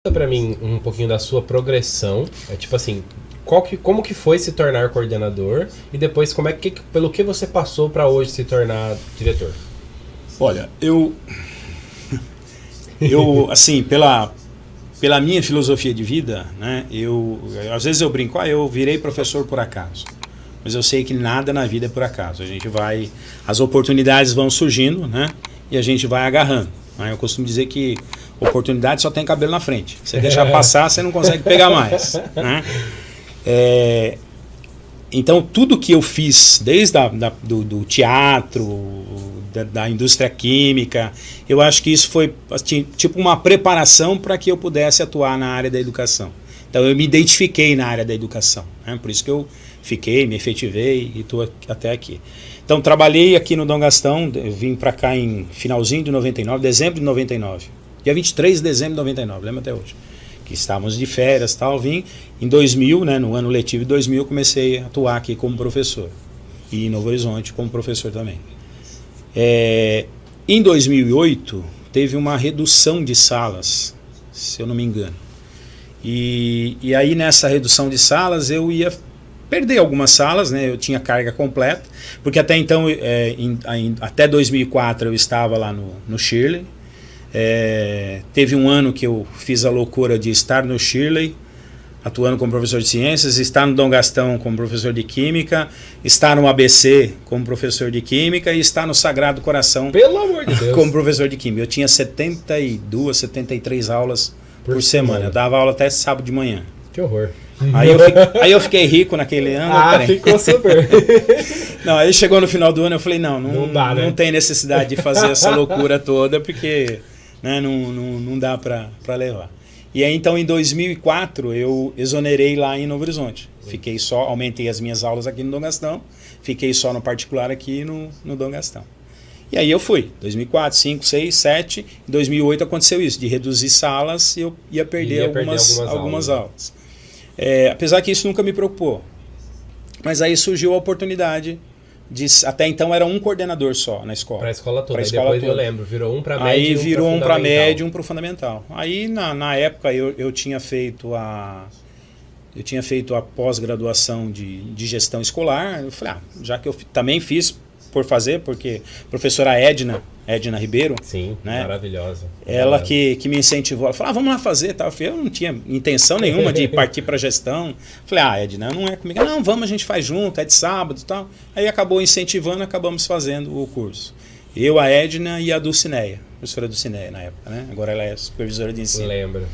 Para mim um pouquinho da sua progressão, tipo assim, como que foi se tornar coordenador e depois pelo que você passou para hoje se tornar diretor? Olha, eu assim, pela minha filosofia de vida, né, às vezes eu brinco, eu virei professor por acaso. Mas eu sei que nada na vida é por acaso. As oportunidades vão surgindo, né, e a gente vai agarrando. Né? Eu costumo dizer que oportunidade só tem cabelo na frente. Você deixar passar, você não consegue pegar mais. Né? Então, tudo que eu fiz, desde do teatro, da indústria química, eu acho que isso foi assim, tipo uma preparação para que eu pudesse atuar na área da educação. Então, eu me identifiquei na área da educação. Né? Por isso que eu me efetivei e estou até aqui. Então, trabalhei aqui no Dom Gastão, vim para cá em finalzinho de 99, dezembro de 99. Dia 23 de dezembro de 99, lembro até hoje. Que estávamos de férias e tal, vim em 2000, né, no ano letivo de 2000, comecei a atuar aqui como professor. E em Novo Horizonte como professor também. Em 2008, teve uma redução de salas, se eu não me engano. E aí nessa redução de salas eu ia perder algumas salas, né? Eu tinha carga completa, porque até então, até 2004 eu estava lá no Shirley. Teve um ano que eu fiz a loucura de estar no Shirley, atuando como professor de ciências, estar no Dom Gastão como professor de química, estar no ABC como professor de química e estar no Sagrado Coração, pelo amor de Deus, como professor de química. Eu tinha 72, 73 aulas por semana. Eu dava aula até sábado de manhã. Que horror. Aí eu fiquei rico naquele ano. Ficou super. Não, aí chegou no final do ano, eu falei, não dá, né? Não tem necessidade de fazer essa loucura toda, porque né, não dá para levar. E aí então em 2004 eu exonerei lá em Novo Horizonte. Aumentei as minhas aulas aqui no Dom Gastão, fiquei só no particular aqui no Dom Gastão. E aí eu fui, 2004, 5, 6, 7, em 2008 aconteceu isso, de reduzir salas e eu ia perder algumas aulas. Apesar que isso nunca me preocupou. Mas aí surgiu a oportunidade até então era um coordenador só na escola. Para a escola toda. Depois eu lembro, virou um para médio. Aí virou um para médio e um para o fundamental. Aí na época eu tinha feito a pós-graduação de gestão escolar. Eu falei, já que eu também fiz por fazer, porque a professora Edna Ribeiro, sim, né, maravilhosa. Ela que me incentivou, ela falou, vamos lá fazer, tal. Eu não tinha intenção nenhuma de partir para gestão. Falei, Edna, não é comigo. Não, vamos, a gente faz junto, é de sábado e tal. Aí acabou incentivando, acabamos fazendo o curso. Eu, a Edna e a Dulcineia, professora Dulcineia na época, né? Agora ela é supervisora de ensino. Lembro.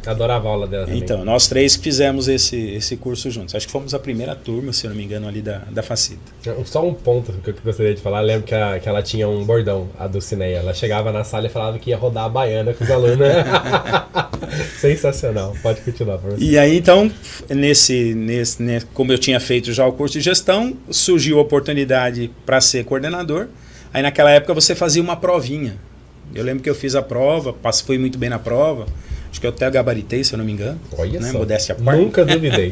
Adorava a aula dela também. Então, nós três que fizemos esse curso juntos. Acho que fomos a primeira turma, se eu não me engano, ali da Facita. Só um ponto que eu gostaria de falar. Eu lembro que ela tinha um bordão, a Dulcineia. Ela chegava na sala e falava que ia rodar a baiana com os alunos. Sensacional. Pode continuar, professor. E aí, então, como eu tinha feito já o curso de gestão, surgiu a oportunidade para ser coordenador. Aí, naquela época, você fazia uma provinha. Eu lembro que eu fiz a prova, fui muito bem na prova. Acho que eu até gabaritei, se eu não me engano. Olha né? só. Modéstia à parte. Nunca duvidei.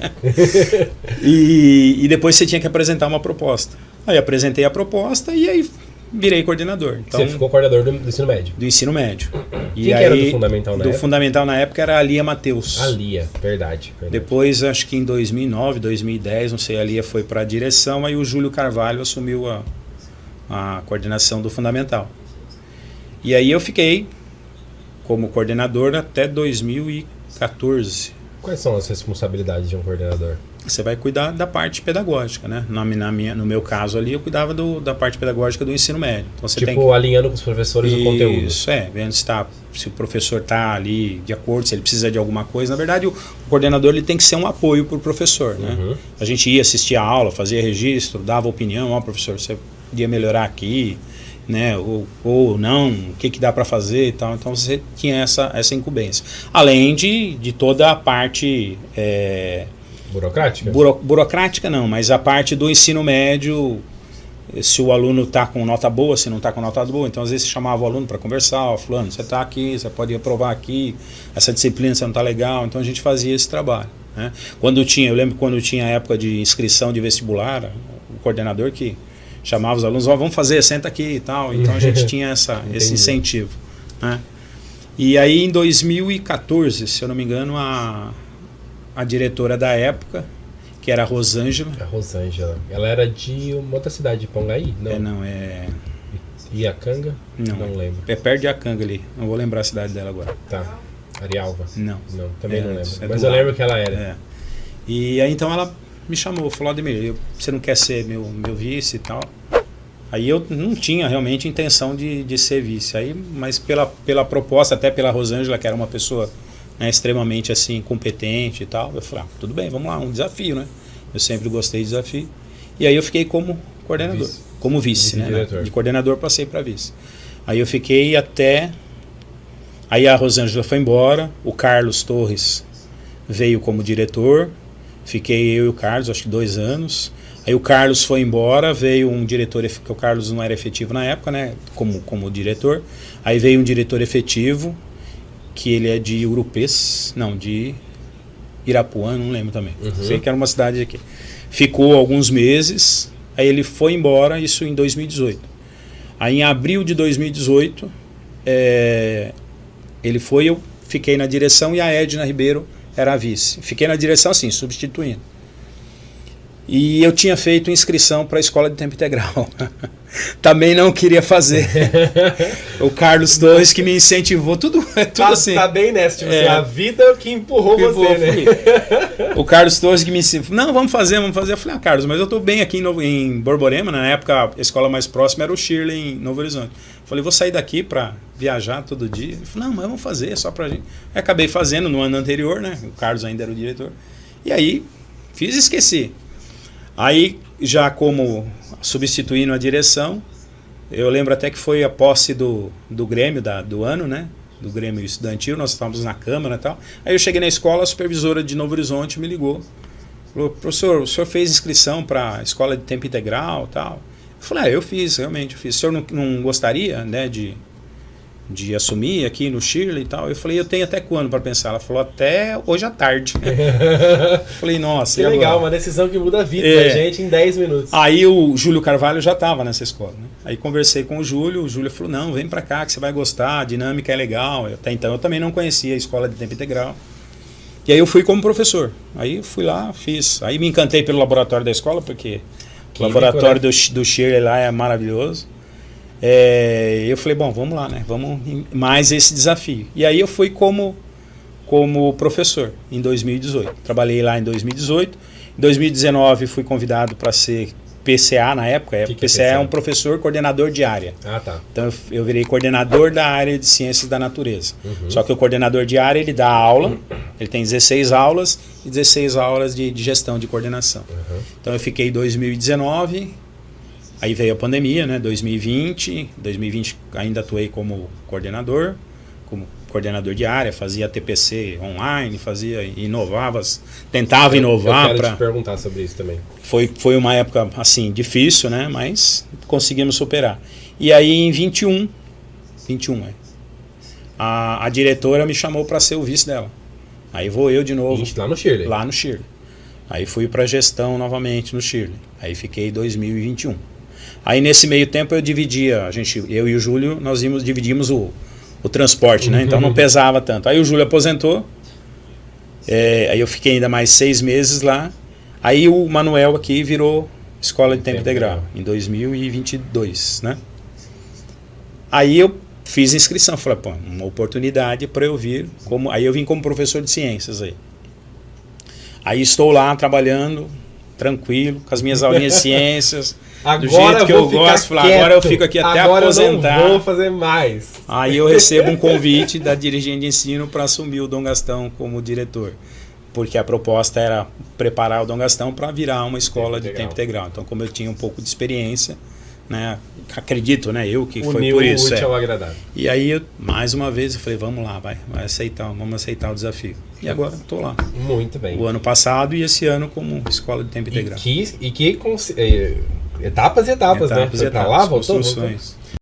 E depois você tinha que apresentar uma proposta. Aí apresentei a proposta e aí virei coordenador. Então, você ficou coordenador do ensino médio? Do ensino médio. Quem que era do fundamental na época? Do fundamental na época era a Lia Matheus. A Lia, verdade. Depois, acho que em 2009, 2010, não sei, a Lia foi para a direção, aí o Júlio Carvalho assumiu a coordenação do fundamental. E aí eu fiquei como coordenador até 2014. Quais são as responsabilidades de um coordenador? Você vai cuidar da parte pedagógica, né? No meu caso ali, eu cuidava da parte pedagógica do ensino médio. Então, você alinhando com os professores o conteúdo. Isso, vendo se o professor está ali de acordo, se ele precisa de alguma coisa. Na verdade, o coordenador ele tem que ser um apoio para o professor, né? Uhum. A gente ia assistir a aula, fazia registro, dava opinião, professor, você podia melhorar aqui, né, ou não, o que dá para fazer e tal. Então você tinha essa incumbência. Além de toda a parte burocrática? Burocrática não, mas a parte do ensino médio, se o aluno está com nota boa, se não está com nota boa, então às vezes você chamava o aluno para conversar, fulano, você está aqui, você pode aprovar aqui, essa disciplina você não está legal, então a gente fazia esse trabalho, né? Eu lembro quando tinha a época de inscrição de vestibular, o coordenador que chamava os alunos, vamos fazer, senta aqui e tal. Então a gente tinha esse incentivo, né? E aí em 2014, se eu não me engano, a diretora da época, que era a Rosângela. A Rosângela. Ela era de uma outra cidade, de Pongaí? Não. É Iacanga? Não lembro. É perto de Iacanga ali. Não vou lembrar a cidade dela agora. Tá. Arialva? Não. Também não lembro. É Mas eu lembro que ela era. É. E aí então ela me chamou, falou: Ademir, você não quer ser meu vice e tal? Aí eu não tinha realmente intenção de ser vice. Aí, mas pela proposta, até pela Rosângela, que era uma pessoa, né, extremamente assim, competente e tal, eu falei, tudo bem, vamos lá, um desafio, né? Eu sempre gostei de desafio. E aí eu fiquei como coordenador, como vice, né? De coordenador passei para vice. Aí eu fiquei até... Aí a Rosângela foi embora, o Carlos Torres veio como diretor, fiquei eu e o Carlos, acho que 2 anos. Aí o Carlos foi embora, veio um diretor, que o Carlos não era efetivo na época, né, como diretor. Aí veio um diretor efetivo, que ele é de Urupês, não, de Irapuã, não lembro também. Sei que era uma cidade aqui. Ficou alguns meses, aí ele foi embora, isso em 2018. Aí em abril de 2018, ele foi, eu fiquei na direção e a Edna Ribeiro era a vice. Fiquei na direção assim, substituindo. E eu tinha feito inscrição para a escola de tempo integral. Também não queria fazer. O Carlos Torres que me incentivou, tudo assim. Tá bem nessa, tipo assim, a vida que empurrou você, né? O Carlos Torres que me incentivou, não, vamos fazer. Eu falei, Carlos, mas eu tô bem aqui em Borborema, na época a escola mais próxima era o Shirley, em Novo Horizonte. Eu falei, vou sair daqui para viajar todo dia. Ele falou, não, mas vamos fazer, só pra gente. Eu acabei fazendo no ano anterior, né? O Carlos ainda era o diretor. E aí, fiz e esqueci. Aí, já como substituindo a direção, eu lembro até que foi a posse do Grêmio do ano, né? Do Grêmio Estudantil, nós estávamos na Câmara e tal. Aí eu cheguei na escola, a supervisora de Novo Horizonte me ligou. Falou, professor, o senhor fez inscrição para a escola de tempo integral e tal? Eu falei, eu fiz, realmente, eu fiz. O senhor não gostaria, né, de assumir aqui no Shirley e tal? Eu falei, eu tenho até quando para pensar? Ela falou, até hoje à tarde. Falei, nossa, que legal, uma decisão que muda a vida da gente em 10 minutos. Aí o Júlio Carvalho já estava nessa escola, né? Aí conversei com o Júlio falou, não, vem para cá que você vai gostar, a dinâmica é legal. Até então eu também não conhecia a escola de tempo integral. E aí eu fui como professor. Aí fui lá, fiz. Aí me encantei pelo laboratório da escola, porque o laboratório do Shirley lá é maravilhoso. Eu falei, bom, vamos lá, né? Vamos mais esse desafio. E aí eu fui como professor em 2018. Trabalhei lá em 2018. Em 2019 fui convidado para ser PCA na época. PCA é um professor coordenador de área. Ah, tá. Então eu virei coordenador da área de ciências da natureza. Só que o coordenador de área, ele dá aula, ele tem 16 aulas e 16 aulas de gestão de coordenação. Então eu fiquei em 2019, aí veio a pandemia, né? 2020 ainda atuei como coordenador de área, fazia TPC online, tentava inovar. Eu quero te perguntar sobre isso também. Foi uma época assim difícil, né? Mas conseguimos superar. E aí em 21 a diretora me chamou para ser o vice dela. Aí vou eu de novo. Lá no Shirley? Lá no Shirley. Aí fui para gestão novamente no Shirley. Aí fiquei em 2021. Aí nesse meio tempo eu dividia, eu e o Júlio, nós dividimos o transporte, né? Então não pesava tanto. Aí o Júlio aposentou, aí eu fiquei ainda mais 6 meses lá. Aí o Manuel aqui virou escola de tempo integral, em 2022, né? Aí eu fiz inscrição, falei, pô, uma oportunidade para eu vir, aí eu vim como professor de ciências aí. Aí estou lá trabalhando, tranquilo, com as minhas aulinhas de ciências, do jeito que eu gosto. Agora eu fico aqui até aposentar. Agora eu não vou fazer mais. Aí eu recebo um convite da dirigente de ensino para assumir o Dom Gastão como diretor. Porque a proposta era preparar o Dom Gastão para virar uma escola de tempo integral. Então, como eu tinha um pouco de experiência, né, acredito, né, eu que foi por isso. Útil ao agradável. E aí, mais uma vez, eu falei, vamos lá, vamos aceitar o desafio. E agora estou lá. Muito bem. O ano passado e esse ano como escola de tempo integral. Etapas e etapas, né? Foi para lá, voltou.